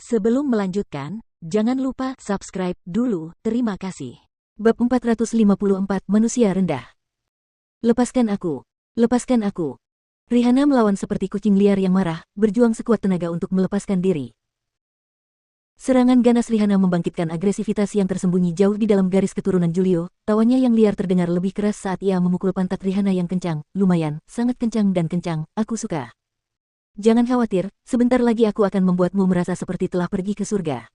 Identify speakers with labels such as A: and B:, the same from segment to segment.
A: Sebelum melanjutkan, jangan lupa subscribe dulu, terima kasih.
B: Bab 454 Manusia Rendah. Lepaskan aku. Lepaskan aku. Rihanna melawan seperti kucing liar yang marah, berjuang sekuat tenaga untuk melepaskan diri. Serangan ganas Rihanna membangkitkan agresivitas yang tersembunyi jauh di dalam garis keturunan Julio. Tawanya yang liar terdengar lebih keras saat ia memukul pantat Rihanna yang kencang, lumayan, sangat kencang dan kencang, aku suka. Jangan khawatir, sebentar lagi aku akan membuatmu merasa seperti telah pergi ke surga.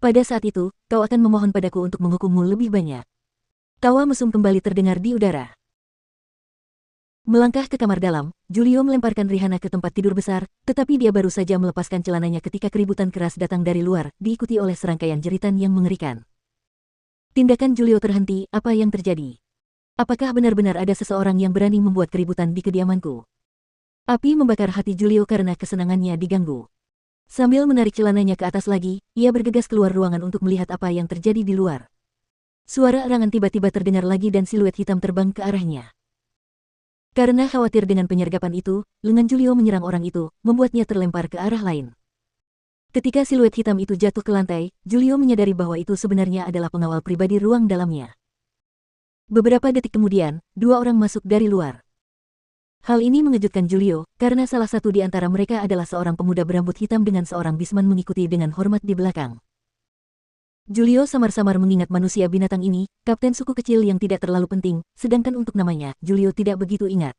B: Pada saat itu, kau akan memohon padaku untuk menghukummu lebih banyak. Tawa mesum kembali terdengar di udara. Melangkah ke kamar dalam, Julio melemparkan Rihanna ke tempat tidur besar, tetapi dia baru saja melepaskan celananya ketika keributan keras datang dari luar, diikuti oleh serangkaian jeritan yang mengerikan. Tindakan Julio terhenti, apa yang terjadi? Apakah benar-benar ada seseorang yang berani membuat keributan di kediamanku? Api membakar hati Julio karena kesenangannya diganggu. Sambil menarik celananya ke atas lagi, ia bergegas keluar ruangan untuk melihat apa yang terjadi di luar. Suara erangan tiba-tiba terdengar lagi dan siluet hitam terbang ke arahnya. Karena khawatir dengan penyergapan itu, lengan Julio menyerang orang itu, membuatnya terlempar ke arah lain. Ketika siluet hitam itu jatuh ke lantai, Julio menyadari bahwa itu sebenarnya adalah pengawal pribadi ruang dalamnya. Beberapa detik kemudian, dua orang masuk dari luar. Hal ini mengejutkan Julio, karena salah satu di antara mereka adalah seorang pemuda berambut hitam dengan seorang bisman mengikuti dengan hormat di belakang. Julio samar-samar mengingat manusia binatang ini, kapten suku kecil yang tidak terlalu penting, sedangkan untuk namanya, Julio tidak begitu ingat.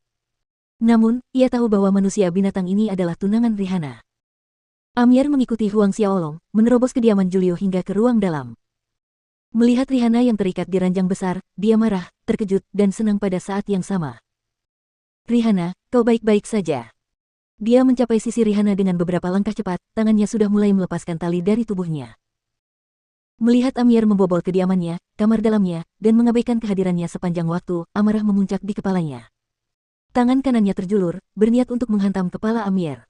B: Namun, ia tahu bahwa manusia binatang ini adalah tunangan Rihanna. Amir mengikuti Huang Xiaolong, menerobos kediaman Julio hingga ke ruang dalam. Melihat Rihanna yang terikat di ranjang besar, dia marah, terkejut, dan senang pada saat yang sama. Rihanna, kau baik-baik saja. Dia mencapai sisi Rihanna dengan beberapa langkah cepat, tangannya sudah mulai melepaskan tali dari tubuhnya. Melihat Amir membobol kediamannya, kamar dalamnya, dan mengabaikan kehadirannya sepanjang waktu, amarah memuncak di kepalanya. Tangan kanannya terjulur, berniat untuk menghantam kepala Amir.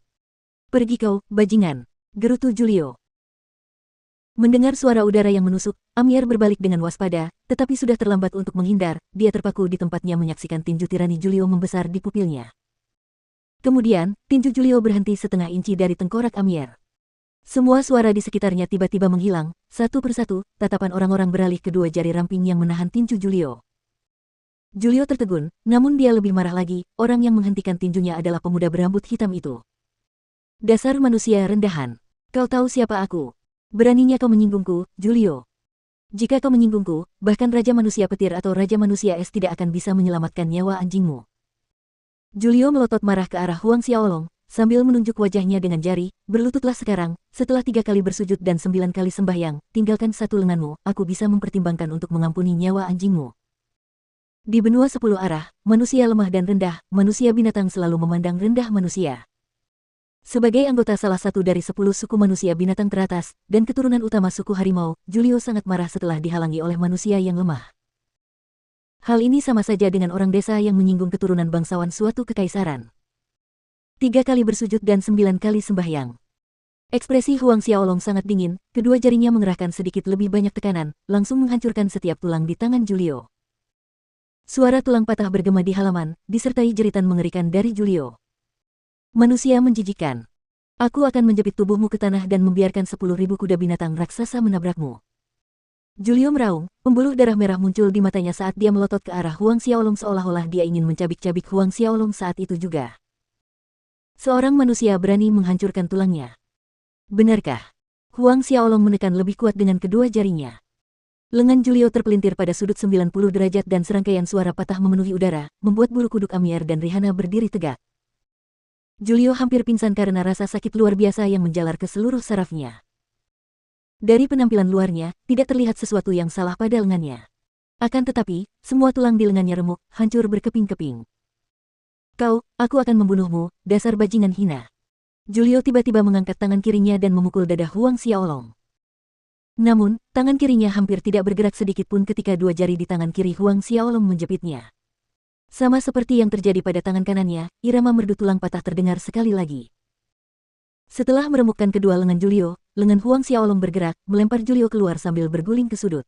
B: Pergi kau, bajingan, gerutu Julio. Mendengar suara udara yang menusuk, Amir berbalik dengan waspada, tetapi sudah terlambat untuk menghindar, dia terpaku di tempatnya menyaksikan tinju tirani Julio membesar di pupilnya. Kemudian, tinju Julio berhenti setengah inci dari tengkorak Amir. Semua suara di sekitarnya tiba-tiba menghilang, satu persatu, tatapan orang-orang beralih kedua jari ramping yang menahan tinju Julio. Julio tertegun, namun dia lebih marah lagi, orang yang menghentikan tinjunya adalah pemuda berambut hitam itu. Dasar manusia rendahan. Kau tahu siapa aku? Beraninya kau menyinggungku, Julio. Jika kau menyinggungku, bahkan Raja Manusia Petir atau Raja Manusia Es tidak akan bisa menyelamatkan nyawa anjingmu. Julio melotot marah ke arah Huang Xiaolong, sambil menunjuk wajahnya dengan jari, berlututlah sekarang, setelah 3 kali bersujud dan 9 kali sembahyang, tinggalkan satu lenganmu, aku bisa mempertimbangkan untuk mengampuni nyawa anjingmu. Di benua 10 arah, manusia lemah dan rendah, manusia binatang selalu memandang rendah manusia. Sebagai anggota salah satu dari 10 suku manusia binatang teratas, dan keturunan utama suku harimau, Julio sangat marah setelah dihalangi oleh manusia yang lemah. Hal ini sama saja dengan orang desa yang menyinggung keturunan bangsawan suatu kekaisaran. 3 kali bersujud dan 9 kali sembahyang. Ekspresi Huang Xiaolong sangat dingin, kedua jarinya mengerahkan sedikit lebih banyak tekanan, langsung menghancurkan setiap tulang di tangan Julio. Suara tulang patah bergema di halaman, disertai jeritan mengerikan dari Julio. Manusia menjijikkan. Aku akan menjepit tubuhmu ke tanah dan membiarkan 10.000 kuda binatang raksasa menabrakmu. Julio meraung, pembuluh darah merah muncul di matanya saat dia melotot ke arah Huang Xiaolong seolah-olah dia ingin mencabik-cabik Huang Xiaolong saat itu juga. Seorang manusia berani menghancurkan tulangnya. Benarkah? Huang Xiaolong menekan lebih kuat dengan kedua jarinya. Lengan Julio terpelintir pada sudut 90 derajat dan serangkaian suara patah memenuhi udara, membuat bulu kuduk Amir dan Rihanna berdiri tegak. Julio hampir pingsan karena rasa sakit luar biasa yang menjalar ke seluruh sarafnya. Dari penampilan luarnya, tidak terlihat sesuatu yang salah pada lengannya. Akan tetapi, semua tulang di lengannya remuk, hancur berkeping-keping. Aku akan membunuhmu, dasar bajingan hina. Julio tiba-tiba mengangkat tangan kirinya dan memukul dada Huang Xiaolong. Namun, tangan kirinya hampir tidak bergerak sedikit pun ketika dua jari di tangan kiri Huang Xiaolong menjepitnya. Sama seperti yang terjadi pada tangan kanannya, irama merdu tulang patah terdengar sekali lagi. Setelah meremukkan kedua lengan Julio, lengan Huang Xiaolong bergerak, melempar Julio keluar sambil berguling ke sudut.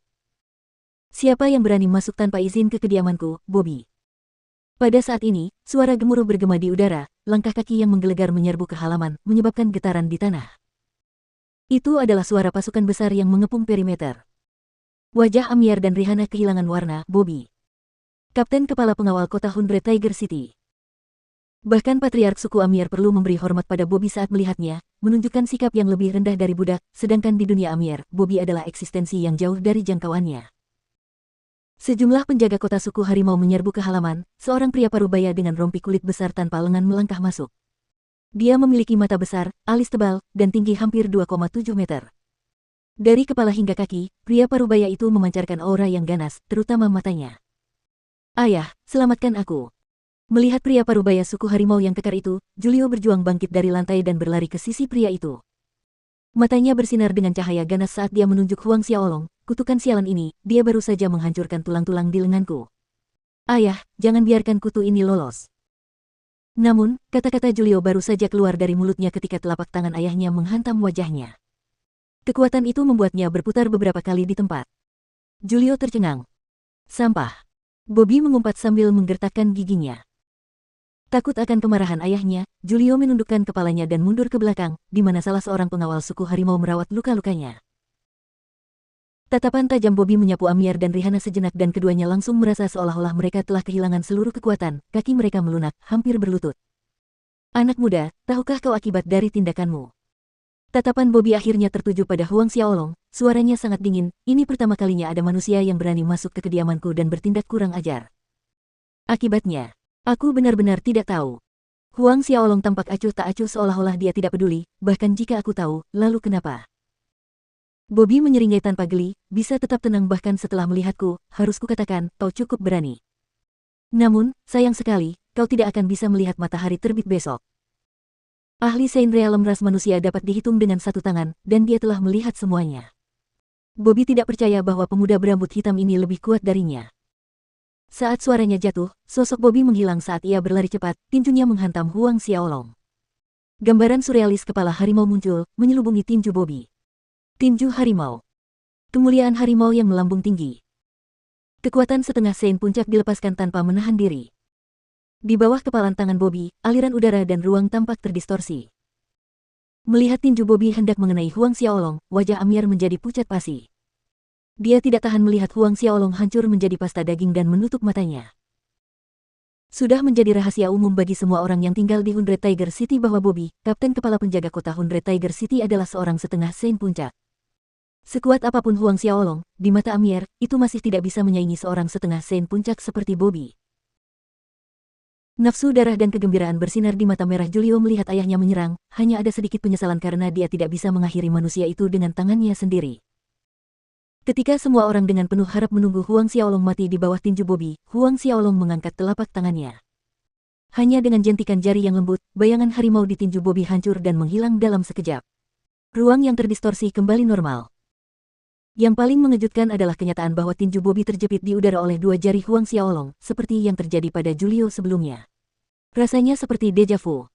B: Siapa yang berani masuk tanpa izin ke kediamanku, Bobby? Pada saat ini, suara gemuruh bergema di udara, langkah kaki yang menggelegar menyerbu ke halaman, menyebabkan getaran di tanah. Itu adalah suara pasukan besar yang mengepung perimeter. Wajah Amiar dan Rihanna kehilangan warna. Bobby, Kapten Kepala Pengawal Kota Hundred Tiger City. Bahkan Patriark suku Amiar perlu memberi hormat pada Bobby saat melihatnya, menunjukkan sikap yang lebih rendah dari budak, sedangkan di dunia Amiar, Bobby adalah eksistensi yang jauh dari jangkauannya. Sejumlah penjaga kota suku harimau menyerbu ke halaman, seorang pria parubaya dengan rompi kulit besar tanpa lengan melangkah masuk. Dia memiliki mata besar, alis tebal, dan tinggi hampir 2,7 meter. Dari kepala hingga kaki, pria parubaya itu memancarkan aura yang ganas, terutama matanya. Ayah, selamatkan aku. Melihat pria parubaya suku harimau yang kekar itu, Julio berjuang bangkit dari lantai dan berlari ke sisi pria itu. Matanya bersinar dengan cahaya ganas saat dia menunjuk Huang Xiaolong. Kutukan sialan ini, dia baru saja menghancurkan tulang-tulang di lenganku. Ayah, jangan biarkan kutu ini lolos. Namun, kata-kata Julio baru saja keluar dari mulutnya ketika telapak tangan ayahnya menghantam wajahnya. Kekuatan itu membuatnya berputar beberapa kali di tempat. Julio tercengang. Sampah. Bobby mengumpat sambil menggertakkan giginya. Takut akan kemarahan ayahnya, Julio menundukkan kepalanya dan mundur ke belakang, di mana salah seorang pengawal suku harimau merawat luka-lukanya. Tatapan tajam Bobby menyapu Amiar dan Rihanna sejenak dan keduanya langsung merasa seolah-olah mereka telah kehilangan seluruh kekuatan, kaki mereka melunak, hampir berlutut. Anak muda, tahukah kau akibat dari tindakanmu? Tatapan Bobby akhirnya tertuju pada Huang Xiaolong, suaranya sangat dingin, ini pertama kalinya ada manusia yang berani masuk ke kediamanku dan bertindak kurang ajar. Akibatnya, aku benar-benar tidak tahu. Huang Xiaolong tampak acuh tak acuh seolah-olah dia tidak peduli, bahkan jika aku tahu, lalu kenapa? Bobby menyeringai tanpa geli, bisa tetap tenang bahkan setelah melihatku, harus kukatakan, kau cukup berani. Namun, sayang sekali, kau tidak akan bisa melihat matahari terbit besok. Ahli Saint Realm ras manusia dapat dihitung dengan satu tangan, dan dia telah melihat semuanya. Bobby tidak percaya bahwa pemuda berambut hitam ini lebih kuat darinya. Saat suaranya jatuh, sosok Bobby menghilang saat ia berlari cepat, tinjunya menghantam Huang Xiaolong. Gambaran surrealis kepala harimau muncul, menyelubungi tinju Bobby. Tinju harimau. Kemuliaan harimau yang melambung tinggi. Kekuatan setengah Saint puncak dilepaskan tanpa menahan diri. Di bawah kepalan tangan Bobby, aliran udara dan ruang tampak terdistorsi. Melihat tinju Bobby hendak mengenai Huang Xiaolong, wajah Amiar menjadi pucat pasi. Dia tidak tahan melihat Huang Xiaolong hancur menjadi pasta daging dan menutup matanya. Sudah menjadi rahasia umum bagi semua orang yang tinggal di Hundred Tiger City bahwa Bobby, kapten kepala penjaga kota Hundred Tiger City adalah seorang setengah Saint puncak. Sekuat apapun Huang Xiaolong, di mata Amiar, itu masih tidak bisa menyaingi seorang setengah Saint puncak seperti Bobby. Nafsu darah dan kegembiraan bersinar di mata merah Julio melihat ayahnya menyerang, hanya ada sedikit penyesalan karena dia tidak bisa mengakhiri manusia itu dengan tangannya sendiri. Ketika semua orang dengan penuh harap menunggu Huang Xiaolong mati di bawah tinju Bobby, Huang Xiaolong mengangkat telapak tangannya. Hanya dengan jentikan jari yang lembut, bayangan harimau di tinju Bobby hancur dan menghilang dalam sekejap. Ruang yang terdistorsi kembali normal. Yang paling mengejutkan adalah kenyataan bahwa tinju Bobby terjepit di udara oleh dua jari Huang Xiaolong, seperti yang terjadi pada Julio sebelumnya. Rasanya seperti deja vu.